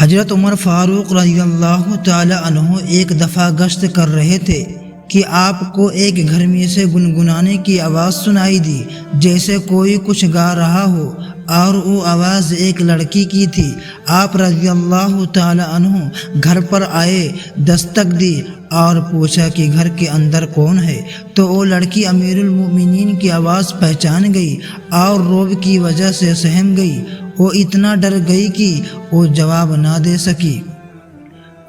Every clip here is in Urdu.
حضرت عمر فاروق رضی اللہ تعالی عنہ ایک دفعہ گشت کر رہے تھے کہ آپ کو ایک گھر میں سے گنگنانے کی آواز سنائی دی، جیسے کوئی کچھ گا رہا ہو، اور وہ آواز ایک لڑکی کی تھی۔ آپ رضی اللہ تعالی عنہ گھر پر آئے، دستک دی اور پوچھا کہ گھر کے اندر کون ہے؟ تو وہ لڑکی امیر المومنین کی آواز پہچان گئی اور رعب کی وجہ سے سہم گئی۔ وہ اتنا ڈر گئی کہ وہ جواب نہ دے سکی۔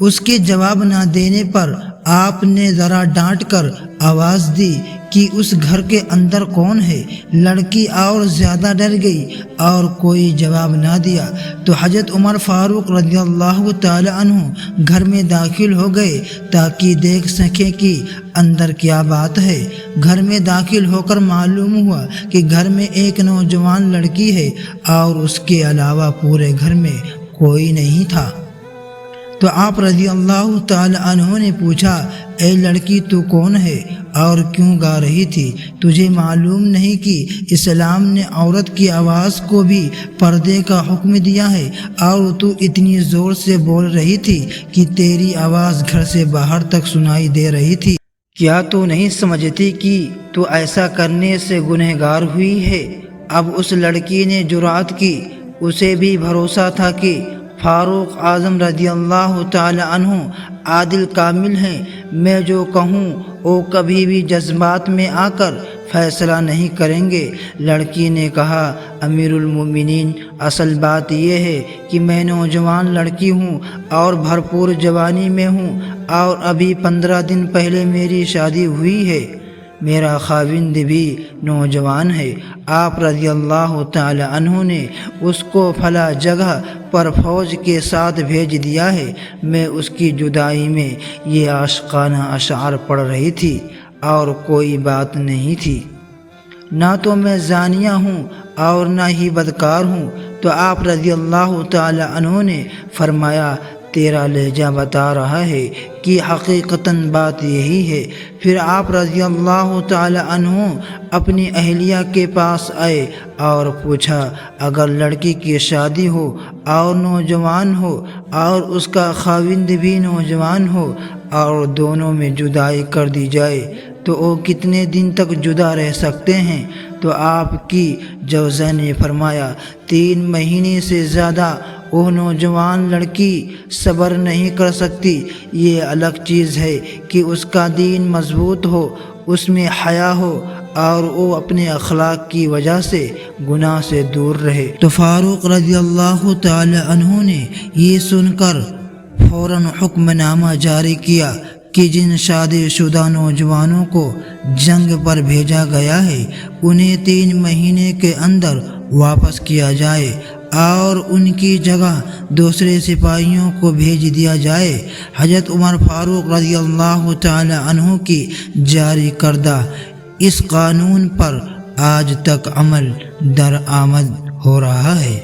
اس کے جواب نہ دینے پر آپ نے ذرا ڈانٹ کر آواز دی کہ اس گھر کے اندر کون ہے؟ لڑکی اور زیادہ ڈر گئی اور کوئی جواب نہ دیا۔ تو حضرت عمر فاروق رضی اللہ تعالی عنہ گھر میں داخل ہو گئے تاکہ دیکھ سکیں کہ اندر کیا بات ہے۔ گھر میں داخل ہو کر معلوم ہوا کہ گھر میں ایک نوجوان لڑکی ہے اور اس کے علاوہ پورے گھر میں کوئی نہیں تھا۔ تو آپ رضی اللہ تعالی عنہ نے پوچھا، اے لڑکی تو کون ہے اور کیوں گا رہی تھی؟ تجھے معلوم نہیں کہ اسلام نے عورت کی آواز کو بھی پردے کا حکم دیا ہے، اور تو اتنی زور سے بول رہی تھی کہ تیری آواز گھر سے باہر تک سنائی دے رہی تھی۔ کیا تو نہیں سمجھتی کہ تو ایسا کرنے سے گنہگار ہوئی ہے؟ اب اس لڑکی نے جرأت کی۔ اسے بھی بھروسہ تھا کہ فاروق اعظم رضی اللہ تعالی عنہ عادل کامل ہیں، میں جو کہوں وہ کبھی بھی جذبات میں آ کر فیصلہ نہیں کریں گے۔ لڑکی نے کہا، امیر المومنین، اصل بات یہ ہے کہ میں نوجوان لڑکی ہوں اور بھرپور جوانی میں ہوں، اور ابھی 15 دن پہلے میری شادی ہوئی ہے۔ میرا خاوند بھی نوجوان ہے۔ آپ رضی اللہ تعالی عنہ نے اس کو فلاں جگہ پر فوج کے ساتھ بھیج دیا ہے۔ میں اس کی جدائی میں یہ عاشقانہ اشعار پڑھ رہی تھی اور کوئی بات نہیں تھی۔ نہ تو میں زانیہ ہوں اور نہ ہی بدکار ہوں۔ تو آپ رضی اللہ تعالی عنہ نے فرمایا، تیرا لہجہ بتا رہا ہے کہ حقیقتاً بات یہی ہے۔ پھر آپ رضی اللہ تعالی عنہ اپنی اہلیہ کے پاس آئے اور پوچھا، اگر لڑکی کی شادی ہو اور نوجوان ہو اور اس کا خاوند بھی نوجوان ہو اور دونوں میں جدائی کر دی جائے تو وہ کتنے دن تک جدا رہ سکتے ہیں؟ تو آپ کی جوزہ نے فرمایا، 3 مہینے سے زیادہ وہ نوجوان لڑکی صبر نہیں کر سکتی۔ یہ الگ چیز ہے کہ اس کا دین مضبوط ہو، اس میں حیا ہو اور وہ اپنے اخلاق کی وجہ سے گناہ سے دور رہے۔ تو فاروق رضی اللہ تعالی عنہ نے یہ سن کر فوراً حکم نامہ جاری کیا کہ جن شادی شدہ نوجوانوں کو جنگ پر بھیجا گیا ہے انہیں 3 مہینے کے اندر واپس کیا جائے اور ان کی جگہ دوسرے سپاہیوں کو بھیج دیا جائے۔ حضرت عمر فاروق رضی اللہ تعالی عنہ کی جاری کردہ اس قانون پر آج تک عمل درآمد ہو رہا ہے۔